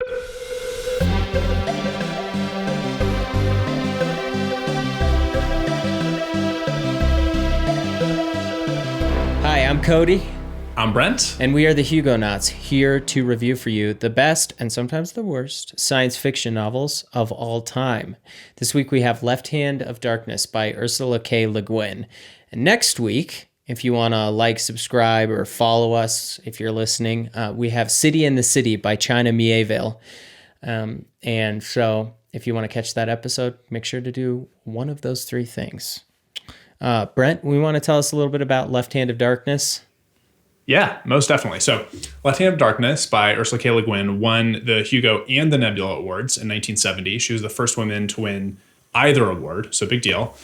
Hi, I'm Cody. I'm Brent. And we are the Hugonauts, here to review for you the best, and sometimes the worst, science fiction novels of all time. This week we have Left Hand of Darkness by Ursula K Le Guin. And next week, if you want to like, subscribe, or follow us if you're listening, we have City in the City by China Mieville. And so if you want to catch that episode, make sure to do one of those three things. Brent, we want to tell us a little bit about Left Hand of Darkness? Yeah, most definitely. So Left Hand of Darkness by Ursula K Le Guin won the Hugo and the Nebula Awards in 1970. She was the first woman to win either award, so big deal.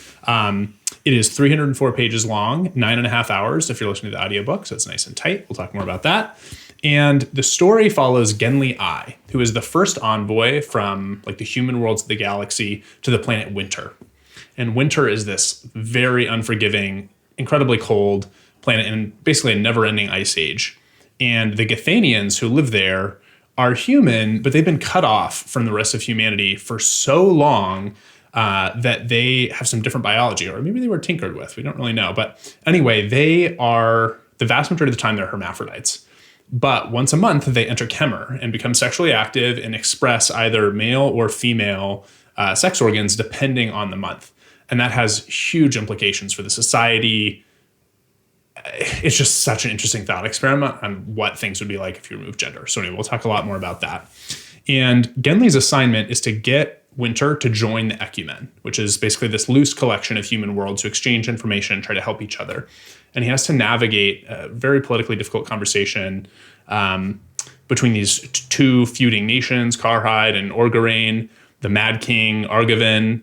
It is 304 pages long, 9.5 hours if you're listening to the audiobook, so it's nice and tight. We'll talk more about that. And the story follows Genli I, who is the first envoy from like the human worlds of the galaxy to the planet Winter. And Winter is this very unforgiving, incredibly cold planet in basically a never-ending ice age. And the Gathanians who live there are human, but they've been cut off from the rest of humanity for so long that they have some different biology, or maybe they were tinkered with. We don't really know. But anyway, they are, the vast majority of the time, they're hermaphrodites. But once a month, they enter Khmer and become sexually active and express either male or female sex organs depending on the month. And that has huge implications for the society. It's just such an interesting thought experiment on what things would be like if you remove gender. So anyway, we'll talk a lot more about that. And Genli's assignment is to get Winter to join the Ecumen, which is basically this loose collection of human worlds who exchange information and try to help each other. And he has to navigate a very politically difficult conversation between these two feuding nations, Karhide and Orgarain, the Mad King, Argivan.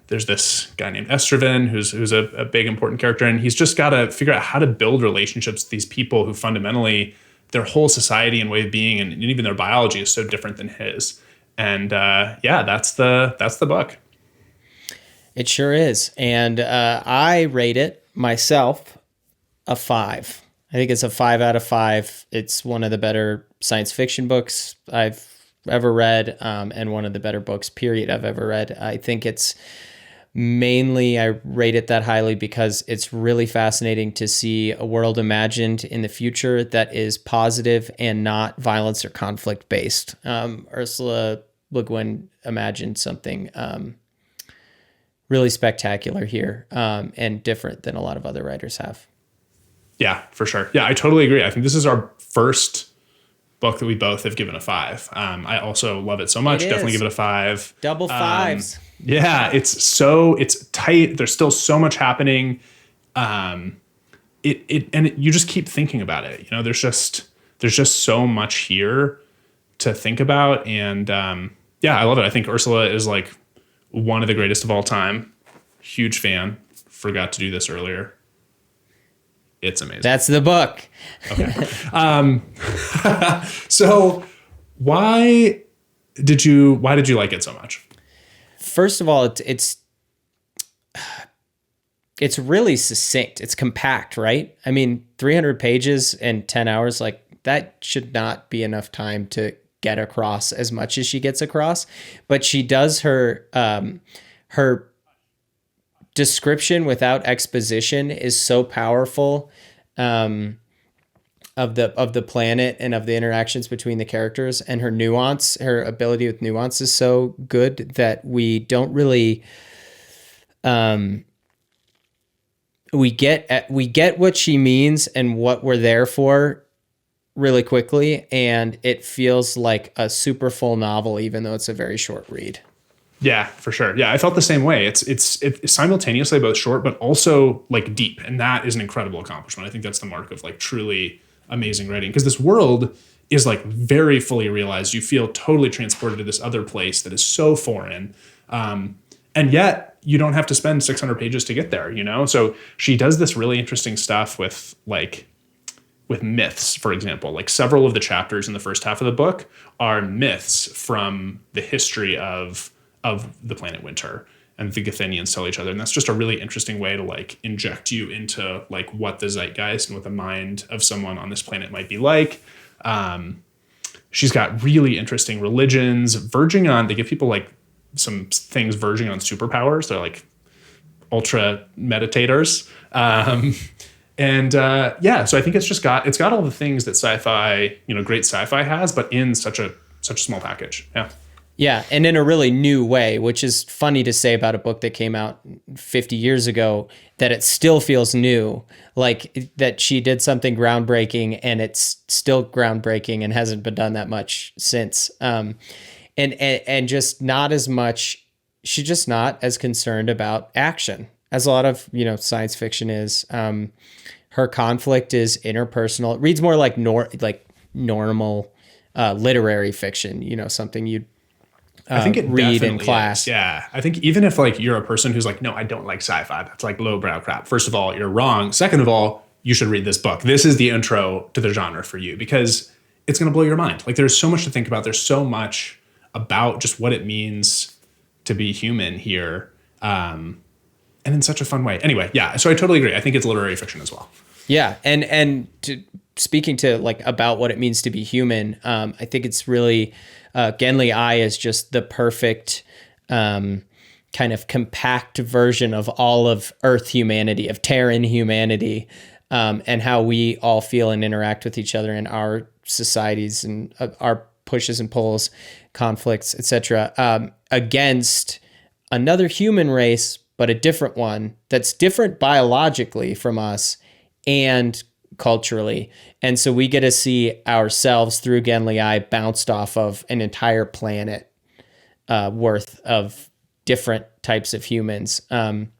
There's this guy named Estraven who's a big important character, and he's just got to figure out how to build relationships with these people who fundamentally their whole society and way of being and even their biology is so different than his. And that's the book. It sure is. And I rate it myself a 5. I think it's a 5 out of 5. It's one of the better science fiction books I've ever read, and one of the better books, period, I've ever read. I think it's mainly, I rate it that highly because it's really fascinating to see a world imagined in the future that is positive and not violence or conflict based. Ursula Le Guin imagined something really spectacular here, and different than a lot of other writers have. Yeah, for sure. Yeah, I totally agree. I think this is our first book that we both have given a 5. I also love it so much. Definitely give it a 5. Double 5s. Yeah, it's tight. There's still so much happening. You just keep thinking about it. You know, there's just so much here to think about. And I love it. I think Ursula is like one of the greatest of all time. Huge fan. Forgot to do this earlier. It's amazing. That's the book. Okay. So why did you like it so much? First of all, it's really succinct. It's compact, right? I mean, 300 pages and 10 hours, like that should not be enough time to get across as much as she gets across. But she does her description without exposition is so powerful of the planet and of the interactions between the characters, and her nuance, her ability with nuance is so good that we don't really we get what she means and what we're there for really quickly, and it feels like a super full novel even though it's a very short read. Yeah, for sure. Yeah, I felt the same way. It's simultaneously both short, but also like deep. And that is an incredible accomplishment. I think that's the mark of like truly amazing writing, because this world is like very fully realized. You feel totally transported to this other place that is so foreign. And yet you don't have to spend 600 pages to get there, you know? So she does this really interesting stuff with myths, for example. Like several of the chapters in the first half of the book are myths from the history of the planet Winter, and the Gathanians tell each other. And that's just a really interesting way to like inject you into like what the zeitgeist and what the mind of someone on this planet might be like. she's got really interesting religions verging on, they give people like some things verging on superpowers. They're like ultra meditators. So I think it's got all the things that sci-fi, great sci-fi has, but in such a small package. Yeah. Yeah, and in a really new way, which is funny to say about a book that came out 50 years ago, that it still feels new, like that she did something groundbreaking and it's still groundbreaking and hasn't been done that much since. And just not as much, she's just not as concerned about action as a lot of, science fiction is. Her conflict is interpersonal. It reads more like normal literary fiction, something you'd I think it read in definitely class. is. Yeah. I think even if like you're a person who's like, no, I don't like sci-fi, that's like lowbrow crap. First of all, you're wrong. Second of all, you should read this book. This is the intro to the genre for you because it's going to blow your mind. Like there's so much to think about. There's so much about just what it means to be human here. And in such a fun way. Anyway, yeah. So I totally agree. I think it's literary fiction as well. Yeah. Speaking to like about what it means to be human, I think it's really, Gen Li I is just the perfect kind of compact version of all of Earth humanity, of Terran humanity, and how we all feel and interact with each other in our societies and our pushes and pulls, conflicts, etc., against another human race, but a different one that's different biologically from us and culturally. And so we get to see ourselves through Gen Li I bounced off of an entire planet worth of different types of humans. And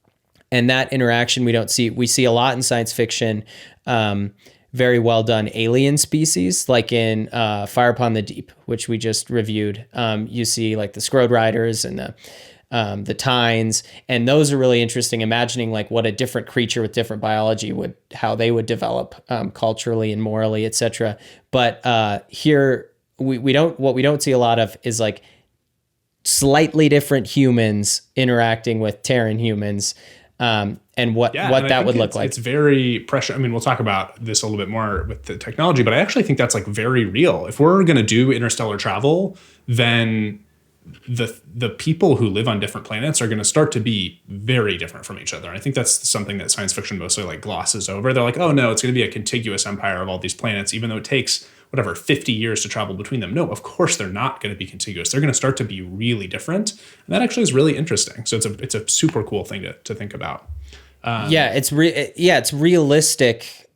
that interaction we see a lot in science fiction, very well done alien species, like in Fire Upon the Deep, which we just reviewed. You see like the Scrode Riders and the Tines, and those are really interesting, imagining like what a different creature with different biology how they would develop culturally and morally, etc. But here we don't see a lot of is like slightly different humans interacting with Terran humans, and what that would look like. It's very precious. I mean, we'll talk about this a little bit more with the technology, but I actually think that's like very real. If we're going to do interstellar travel, then the people who live on different planets are going to start to be very different from each other. And I think that's something that science fiction mostly like glosses over. They're like, oh no, it's going to be a contiguous empire of all these planets, even though it takes 50 years to travel between them. No, of course they're not going to be contiguous. They're going to start to be really different. And that actually is really interesting. So it's a super cool thing to think about. It's realistic,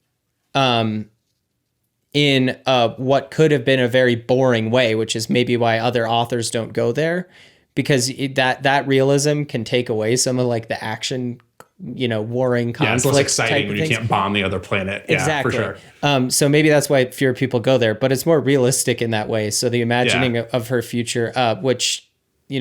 in what could have been a very boring way, which is maybe why other authors don't go there, because that realism can take away some of like the action, warring conflict. Yeah, it's less exciting when you can't bomb the other planet. Exactly. Yeah, for sure. So maybe that's why fewer people go there, but it's more realistic in that way. So the imagining of her future, which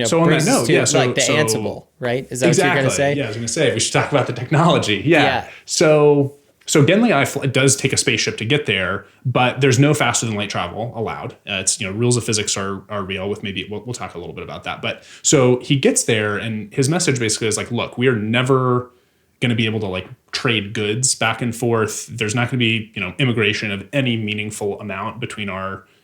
so brings us to like the Ansible, right? Is that exactly what you're going to say? Yeah, I was going to say we should talk about the technology. Yeah. So Gen Li I does take a spaceship to get there, but there's no faster than light travel allowed. It's rules of physics are real. With maybe we'll talk a little bit about that. But so he gets there, and his message basically is like, look, we are never going to be able to like trade goods back and forth. There's not going to be immigration of any meaningful amount between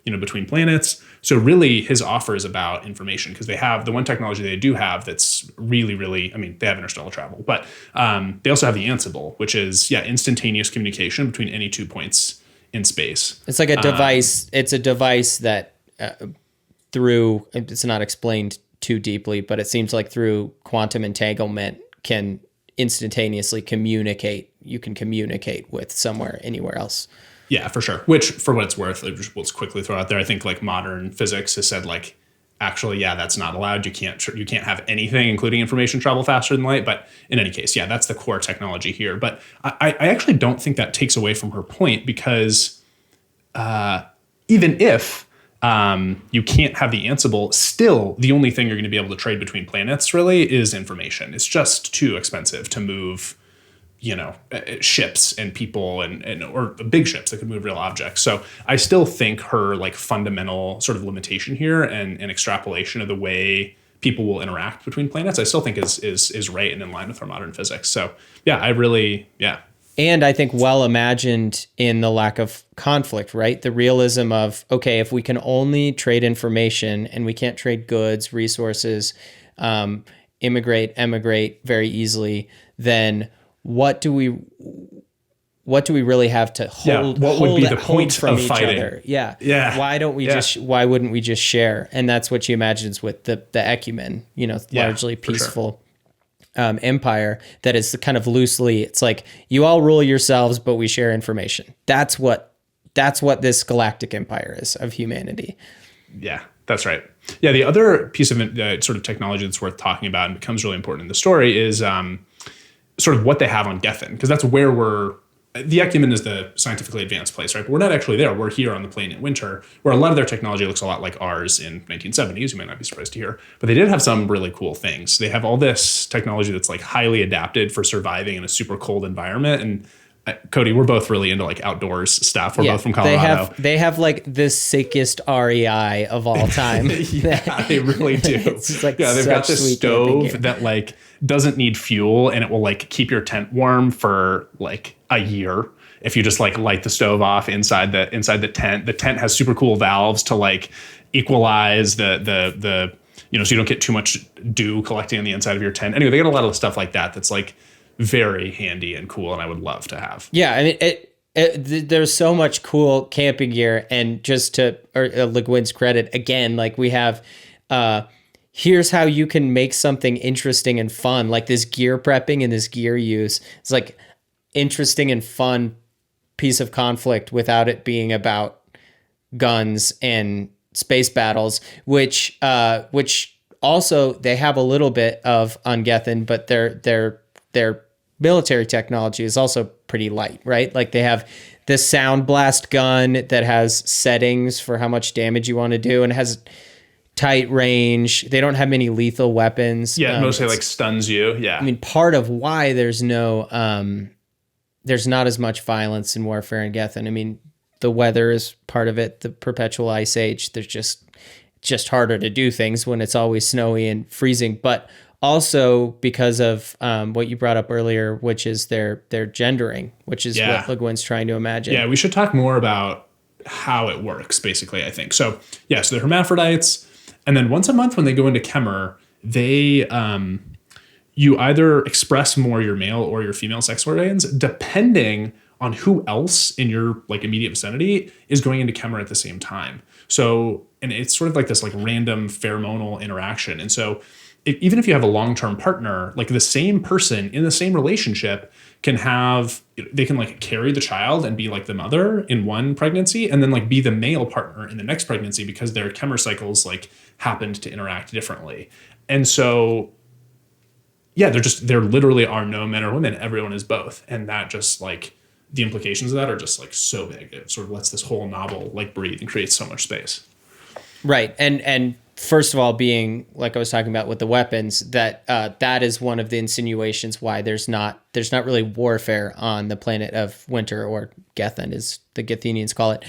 between planets. So really his offer is about information, because they have the one technology they do have that's really, really, they have interstellar travel, but they also have the Ansible, which is, instantaneous communication between any 2 points in space. It's like a device. It's a device that it's not explained too deeply, but it seems like through quantum entanglement can instantaneously communicate. You can communicate with somewhere, anywhere else. Yeah, for sure. Which, for what it's worth, we'll just quickly throw out there, I think like modern physics has said like, actually, that's not allowed. You can't have anything, including information, travel faster than light. But in any case, that's the core technology here. But I actually don't think that takes away from her point, because even if you can't have the Ansible, still the only thing you're going to be able to trade between planets really is information. It's just too expensive to move ships and people or big ships that could move real objects. So I still think her like fundamental sort of limitation here and extrapolation of the way people will interact between planets, I still think is right and in line with our modern physics. So I really. And I think well imagined in the lack of conflict, right? The realism of, okay, if we can only trade information and we can't trade goods, resources, emigrate very easily, then what do we really have to hold? What would be the point from of each fighting? other? Yeah. Yeah. Why wouldn't we just share? And that's what she imagines with the ecumen, largely peaceful empire that is kind of loosely, it's like you all rule yourselves, but we share information. That's what this galactic empire is of humanity. Yeah, that's right. Yeah, the other piece of sort of technology that's worth talking about and becomes really important in the story is sort of what they have on Gethin, because that's where the Ecumen is the scientifically advanced place, right? But we're not actually there. We're here on the planet Winter, where a lot of their technology looks a lot like ours in 1970s. You might not be surprised to hear. But they did have some really cool things. They have all this technology that's like highly adapted for surviving in a super cold environment. And Cody, we're both really into like outdoors stuff. We're both from Colorado. They have like the sickest REI of all time. Yeah, they really do. It's like they've got this stove that like doesn't need fuel, and it will like keep your tent warm for like a year if you just like light the stove off inside the tent. The tent has super cool valves to like equalize the so you don't get too much dew collecting on the inside of your tent. Anyway, they got a lot of stuff like that that's like very handy and cool, and I would love to have. Yeah, I mean, there's so much cool camping gear, and just to Le Guin's credit, again, like we have, here's how you can make something interesting and fun, like this gear prepping and this gear use. It's like interesting and fun piece of conflict without it being about guns and space battles, which also they have a little bit of on Gethin, but their military technology is also pretty light, right? Like they have this sound blast gun that has settings for how much damage you want to do, and it has tight range. They don't have many lethal weapons. Yeah, mostly like stuns you. Yeah. I mean, part of why there's not as much violence in warfare in Gethin. I mean, the weather is part of it. The perpetual ice age. There's just harder to do things when it's always snowy and freezing. But also because of what you brought up earlier, which is their gendering, which is what Le Guin's trying to imagine. Yeah, we should talk more about how it works, basically, I think. So, yeah, so they're hermaphrodites. And then once a month when they go into Kemmer, they you either express more your male or your female sex organs, depending on who else in your like immediate vicinity is going into Kemmer at the same time. So, and it's sort of like this like random pheromonal interaction. And so even if you have a long-term partner, like the same person in the same relationship they can like carry the child and be like the mother in one pregnancy, and then like be the male partner in the next pregnancy because their Kemmer cycles like happened to interact differently. And so, yeah, there literally are no men or women. Everyone is both. And that just like the implications of that are just like so big. It sort of lets this whole novel like breathe and creates so much space. Right. And first of all, being like I was talking about with the weapons, that is one of the insinuations why there's not really warfare on the planet of Winter, or Gethin as the Gethinians call it.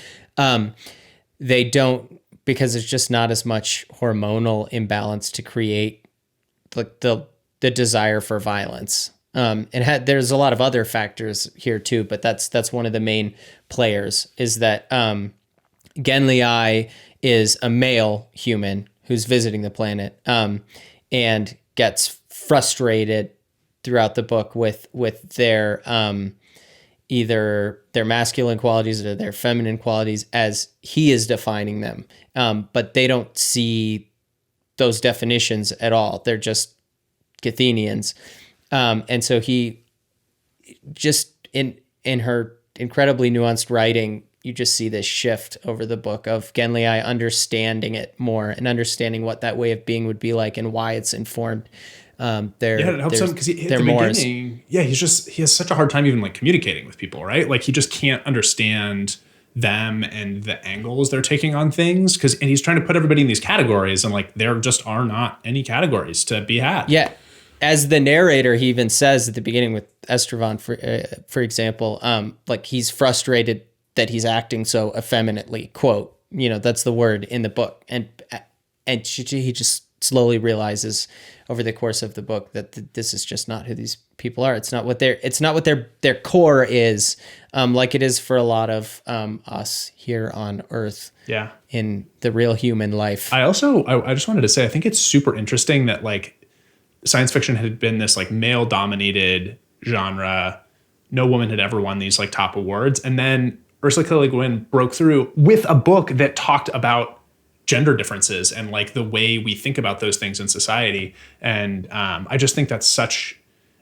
They don't, because there's just not as much hormonal imbalance to create like the desire for violence. There's a lot of other factors here too, but that's one of the main players, is that Genlii is a male human who's visiting the planet, and gets frustrated throughout the book with their either their masculine qualities or their feminine qualities as he is defining them. But they don't see those definitions at all. They're just Gethinians. And so he just in her incredibly nuanced writing, you just see this shift over the book of Genlii understanding it more and understanding what that way of being would be like and why it's informed it helps him because at the beginning, he has such a hard time even like communicating with people, right? Like he just can't understand them and the angles they're taking on things, and he's trying to put everybody in these categories, and like there just are not any categories to be had. Yeah. As the narrator, he even says at the beginning with Estevan, for example, like he's frustrated that he's acting so effeminately, quote, that's the word in the book. And he just slowly realizes over the course of the book that this is just not who these people are. It's not what their core is, like it is for a lot of us here on Earth. Yeah. In the real human life. I just wanted to say, I think it's super interesting that like science fiction had been this like male dominated genre. No woman had ever won these like top awards. And then Ursula K Le Guin broke through with a book that talked about gender differences and like the way we think about those things in society. And I just think that's such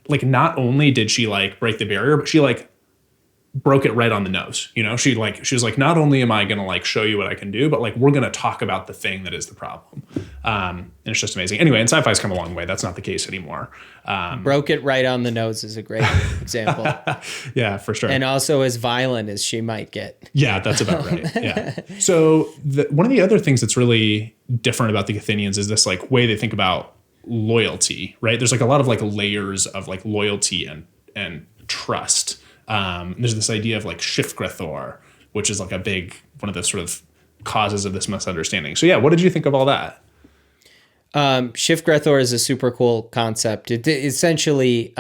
like, not only did she like break the barrier, but she like broke it right on the nose. You know, she was like, not only am I going to like show you what I can do, but like, we're going to talk about the thing that is the problem. And it's just amazing. Anyway, and sci-fi's come a long way. That's not the case anymore. Broke it right on the nose is a great example. Yeah, for sure. And also as violent as she might get. Yeah, that's about right. Yeah. So one of the other things that's really different about the Athenians is this like way they think about loyalty, right? There's like a lot of like layers of like loyalty and trust. There's this idea of like Shifgrethor, which is like one of the sort of causes of this misunderstanding. So yeah, what did you think of all that? Shifgrethor is a super cool concept. It essentially,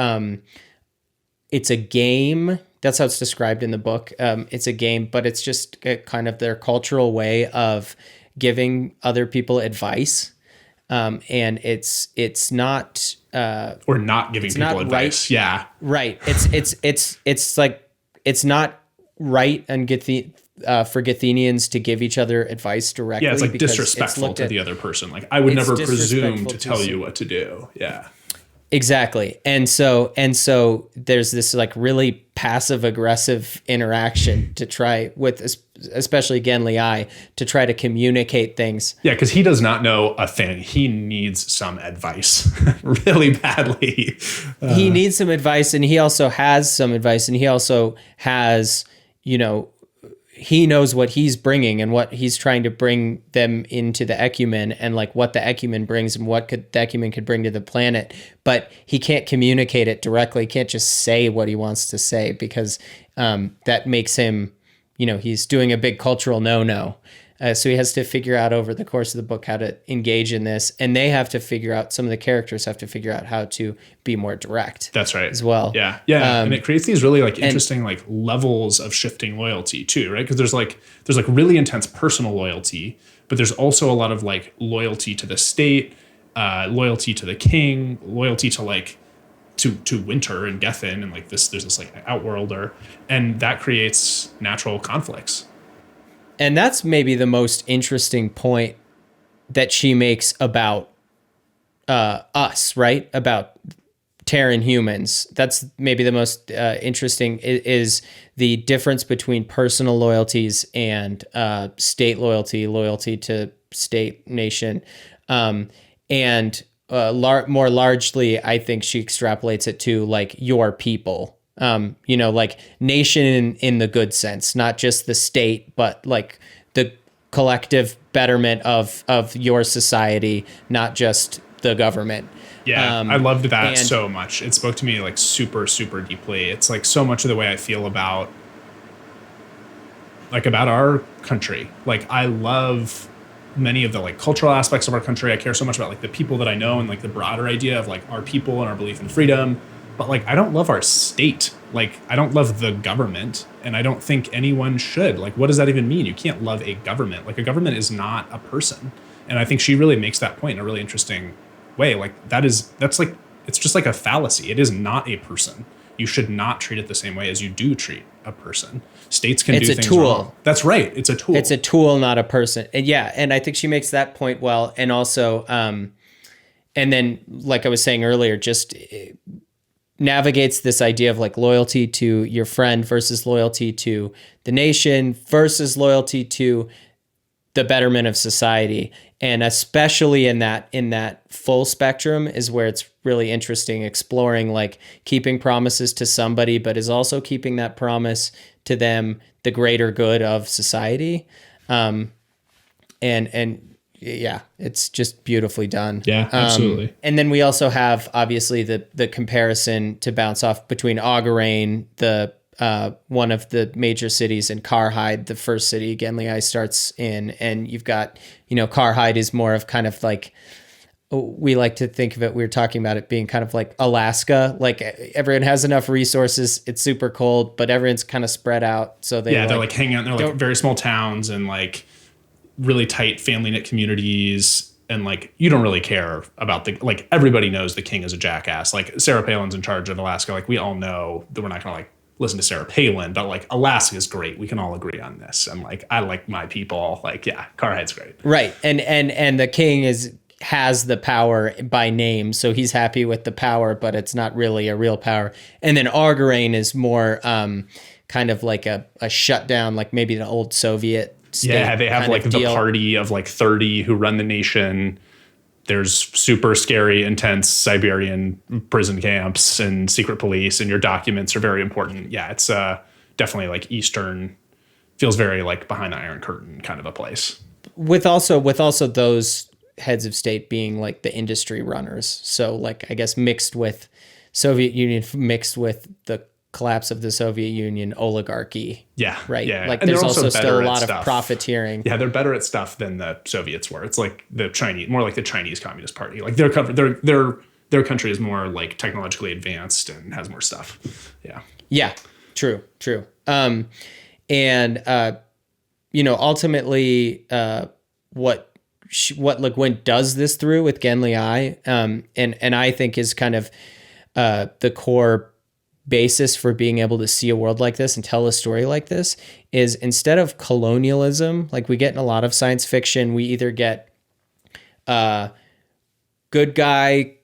it's a game. That's how it's described in the book. It's a game, but it's just kind of their cultural way of giving other people advice. And it's not, or not giving people advice. Right. Yeah. Right. It's like, it's not right and for Gathenians to give each other advice directly. Yeah. It's like disrespectful to the other person. Like I would never presume to tell you what to do. Yeah. Exactly. And so there's this like really passive aggressive interaction to try with, especially Genli I, to try to communicate things. Yeah, because he does not know a thing. He needs some advice really badly. He needs some advice, and he also has some advice, and he also has, he knows what he's bringing and what he's trying to bring them into the ecumen, and like what the ecumen brings and what the ecumen could bring to the planet. But he can't communicate it directly. He can't just say what he wants to say, because that makes him, he's doing a big cultural no-no. So he has to figure out over the course of the book how to engage in this, and they have to figure out, some of the characters have to figure out how to be more direct. That's right. As well. Yeah. Yeah. And it creates these really like interesting like levels of shifting loyalty too, right? Because there's like really intense personal loyalty, but there's also a lot of like loyalty to the state, loyalty to the king, loyalty to like to Winter and Gethin, and like there's this like outworlder, and that creates natural conflicts. And that's maybe the most interesting point that she makes about us, right? About Terran humans. That's maybe the most interesting is the difference between personal loyalties and state loyalty to state, nation. And more largely, I think she extrapolates it to like your people. Like nation in the good sense, not just the state, but like the collective betterment of your society, not just the government. Yeah, I loved that so much. It spoke to me like super, super deeply. It's like so much of the way I feel about our country. Like I love many of the like cultural aspects of our country. I care so much about like the people that I know and like the broader idea of like our people and our belief in freedom. But like, I don't love our state. Like, I don't love the government, and I don't think anyone should. Like, what does that even mean? You can't love a government. Like, a government is not a person. And I think she really makes that point in a really interesting way. Like, that's like, it's just like a fallacy. It is not a person. You should not treat it the same way as you do treat a person. States can do things tool. Wrong. That's right. It's a tool. It's a tool, not a person. And yeah, and I think she makes that point well. And also, and then, like I was saying earlier, just navigates this idea of like loyalty to your friend versus loyalty to the nation versus loyalty to the betterment of society. And especially in that full spectrum is where it's really interesting, exploring like keeping promises to somebody, but is also keeping that promise to them, the greater good of society. And yeah, it's just beautifully done. Yeah, absolutely. And then we also have obviously the comparison to bounce off between Augurain, the one of the major cities, and Karhide, the first city Genli I starts in. And you've got, Karhide is more of kind of like we like to think of it, we were talking about it being kind of like Alaska, like everyone has enough resources, it's super cold, but everyone's kind of spread out. So they're like hanging out, they're like very small towns and like really tight family knit communities. And like, you don't really care about like everybody knows the king is a jackass. Like Sarah Palin's in charge of Alaska. Like we all know that we're not going to like listen to Sarah Palin, but like Alaska is great. We can all agree on this. And like, I like my people. Like, yeah, Carhide's great. Right. And the king has the power by name. So he's happy with the power, but it's not really a real power. And then Argarain is more kind of like a shutdown, like maybe an old Soviet state. Yeah, they have like the party of like 30 who run the nation. There's super scary, intense Siberian prison camps and secret police, and your documents are very important. Yeah, it's definitely like Eastern, feels very like behind the Iron Curtain kind of a place. With also those heads of state being like the industry runners. So like, I guess mixed with Soviet Union, mixed with the collapse of the Soviet Union oligarchy. Yeah. Right. Yeah. Like and there's also still a lot of profiteering. Yeah. They're better at stuff than the Soviets were. It's like the Chinese, more like the Chinese Communist Party. Like their country is more like technologically advanced and has more stuff. Yeah. Yeah. True. Ultimately, what Le Guin does this through with Genli Ai, and I think is kind of the core basis for being able to see a world like this and tell a story like this, is instead of colonialism, like we get in a lot of science fiction, we either get good guy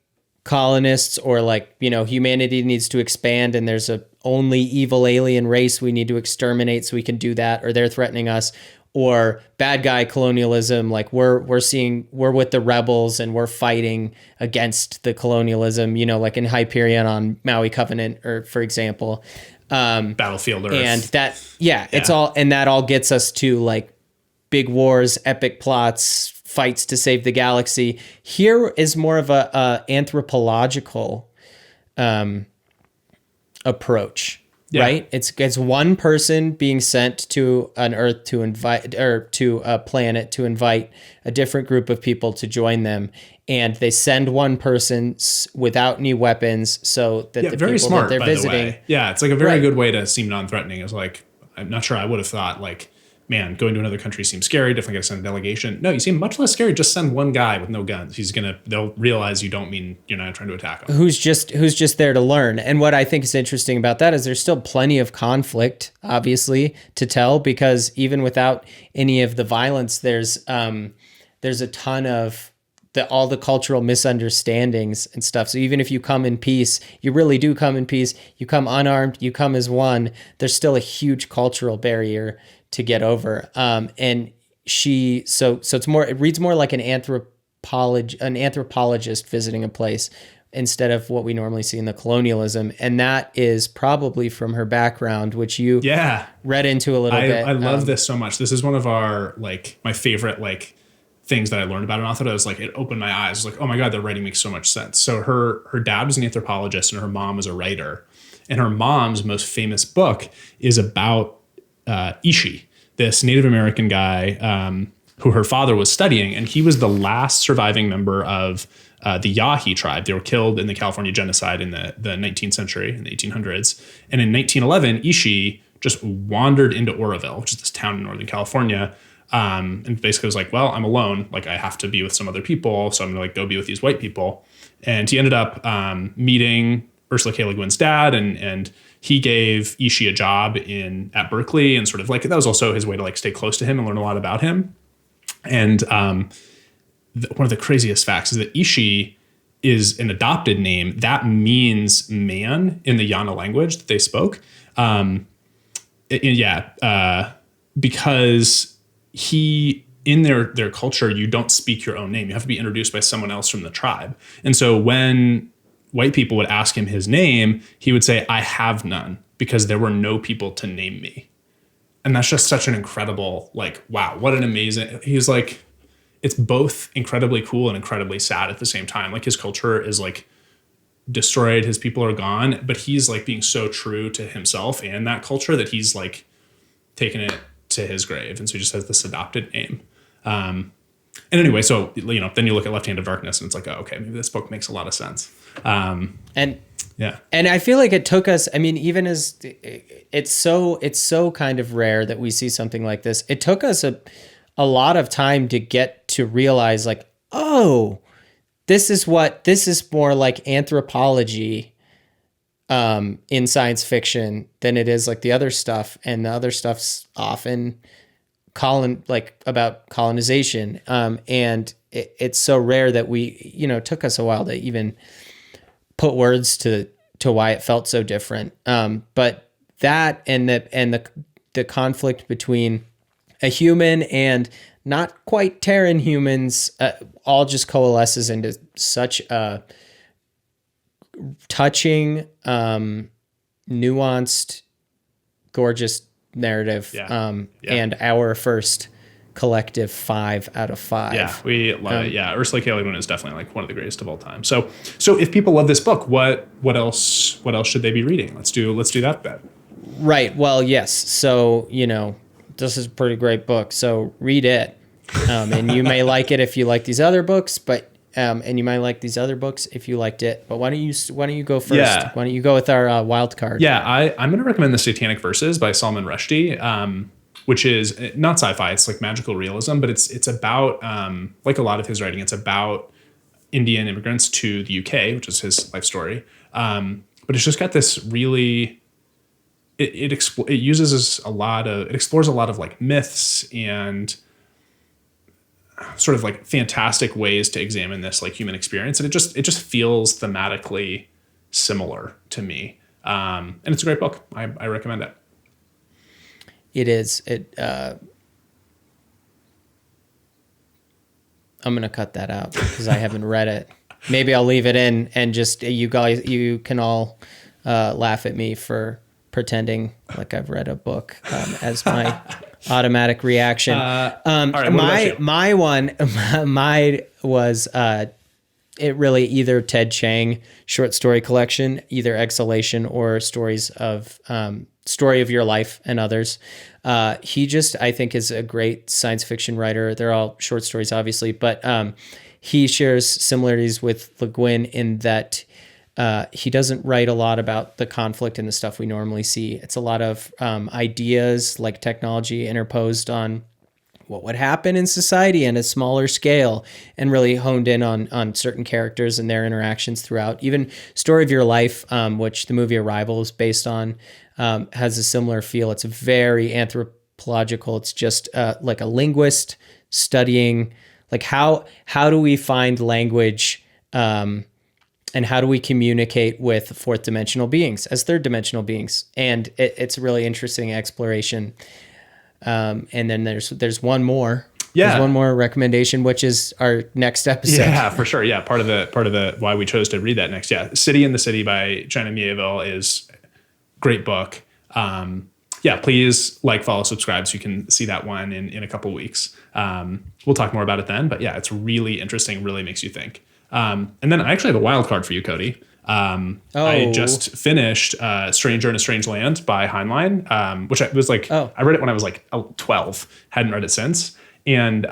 colonists, or like, humanity needs to expand and there's a only evil alien race we need to exterminate so we can do that, or they're threatening us. Or bad guy colonialism, like we're with the rebels and we're fighting against the colonialism, like in Hyperion on Maui Covenant, or for example, Battlefield Earth. And it's all, and that all gets us to like big wars, epic plots, fights to save the galaxy. Here is more of a anthropological approach. Yeah. Right. It's one person being sent to an Earth to invite, or to a planet to invite a different group of people to join them. And they send one person without any weapons, so that the very people smart, that they're visiting. The way. Yeah. It's like a very good way to seem non-threatening. It's like, I'm not sure I would have thought like, man, going to another country seems scary. Definitely got to send a delegation. No, you seem much less scary. Just send one guy with no guns. They'll realize you don't mean you're not trying to attack them. Who's just there to learn. And what I think is interesting about that is there's still plenty of conflict, obviously, to tell, because even without any of the violence, there's a ton of all the cultural misunderstandings and stuff. So even if you come in peace, you really do come in peace. You come unarmed, you come as one. There's still a huge cultural barrier to get over. And so it reads more like an anthropologist visiting a place instead of what we normally see in the colonialism. And that is probably from her background, which you read into a little bit. I love this so much. This is one of our, like, my favorite, like, things that I learned about an author. I was like, it opened my eyes. I was like, oh my God, their writing makes so much sense. So her dad was an anthropologist and her mom was a writer. And her mom's most famous book is about Ishi, this Native American guy who her father was studying, and he was the last surviving member of the Yahi tribe. They were killed in the California genocide in the 19th century, in the 1800s. And in 1911, Ishi just wandered into Oroville, which is this town in Northern California, and basically was like, well, I'm alone. Like, I have to be with some other people, so I'm gonna like go be with these white people. And he ended up meeting Ursula K Le Guin's dad, and he gave Ishi a job at Berkeley, and sort of like that was also his way to like stay close to him and learn a lot about him. And one of the craziest facts is that Ishi is an adopted name that means man in the Yana language that they spoke. Because in their culture, you don't speak your own name. You have to be introduced by someone else from the tribe. And so when white people would ask him his name, he would say, I have none, because there were no people to name me. And that's just such an incredible, like, wow, what an amazing, he's like, it's both incredibly cool and incredibly sad at the same time. Like, his culture is like destroyed, his people are gone, but he's like being so true to himself and that culture that he's like taken it to his grave. And so he just has this adopted name. And anyway, so, then you look at Left Hand of Darkness and it's like, oh, okay, maybe this book makes a lot of sense. And Yeah. And I feel like it took us, I mean, even as it's so kind of rare that we see something like this. It took us a lot of time to get to realize like, oh, this is more like anthropology in science fiction than it is like the other stuff. And the other stuff's often about colonization. And it's so rare that we, it took us a while to even put words to why it felt so different. But that and the conflict between a human and not quite Terran humans all just coalesces into such a touching, nuanced, gorgeous narrative. And our first collective 5 out of 5. Yeah, we love it. Yeah, Ursula K Le Guin is definitely like one of the greatest of all time. So if people love this book, what else should they be reading? Let's do that bet. Right. Well, yes. So this is a pretty great book. So read it, and you may like it if you like these other books, but and you might like these other books if you liked it. But why don't you go first? Yeah. Why don't you go with our wild card? Yeah, I'm going to recommend the Satanic Verses by Salman Rushdie. Which is not sci-fi, it's like magical realism, but it's about, like a lot of his writing, it's about Indian immigrants to the UK, which is his life story. But it's just got this really, it explores a lot of like myths and sort of like fantastic ways to examine this like human experience. And it just feels thematically similar to me. And it's a great book. I recommend it. It is. I'm going to cut that out because I haven't read it. Maybe I'll leave it in and just you can all laugh at me for pretending like I've read a book as my automatic reaction. All right, mine was it really either Ted Chiang short story collection, either Exhalation or stories of Story of Your Life and Others. He just, I think, is a great science fiction writer. They're all short stories, obviously, but he shares similarities with Le Guin in that he doesn't write a lot about the conflict and the stuff we normally see. It's a lot of ideas like technology interposed on what would happen in society on a smaller scale, and really honed in on certain characters and their interactions throughout. Even Story of Your Life, which the movie Arrival is based on, has a similar feel. It's very anthropological. It's just like a linguist studying like how do we find language and how do we communicate with fourth dimensional beings as third dimensional beings. And it's a really interesting exploration. And then there's one more. Yeah. There's one more recommendation, which is our next episode. Yeah, for sure. Yeah. Part of the why we chose to read that next. Yeah. City in the City by China Mieville is great book. Please follow, subscribe so you can see that one in a couple weeks. We'll talk more about it then, but yeah, it's really interesting, really makes you think. And then I actually have a wild card for you, Cody. I just finished Stranger in a Strange Land by Heinlein, which I was like, I read it when I was like 12, hadn't read it since. And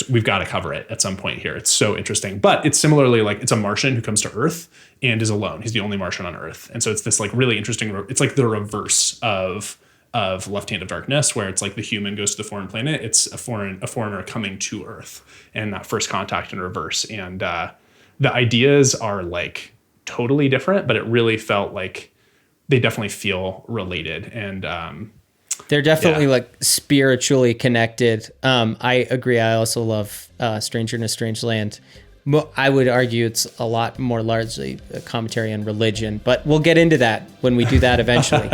we've got to cover it at some point here. It's so interesting, but it's similarly like it's a Martian who comes to Earth and is alone. He's the only Martian on Earth. And so it's this like really interesting, it's like the reverse of Left Hand of Darkness, where it's like the human goes to the foreign planet. It's a foreigner coming to Earth, and that first contact in reverse. And, the ideas are like totally different, but it really felt like they definitely feel related. And, they're definitely like spiritually connected. I agree. I also love Stranger in a Strange Land. I would argue it's a lot more largely a commentary on religion, but we'll get into that when we do that eventually.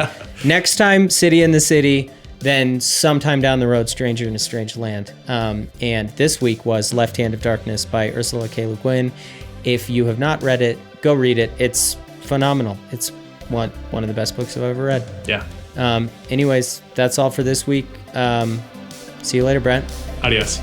Next time, City in the City, then sometime down the road, Stranger in a Strange Land. And this week was Left Hand of Darkness by Ursula K Le Guin. If you have not read it, go read it. It's phenomenal. It's one of the best books I've ever read. Yeah. Anyways, that's all for this week. See you later, Brent. Adios.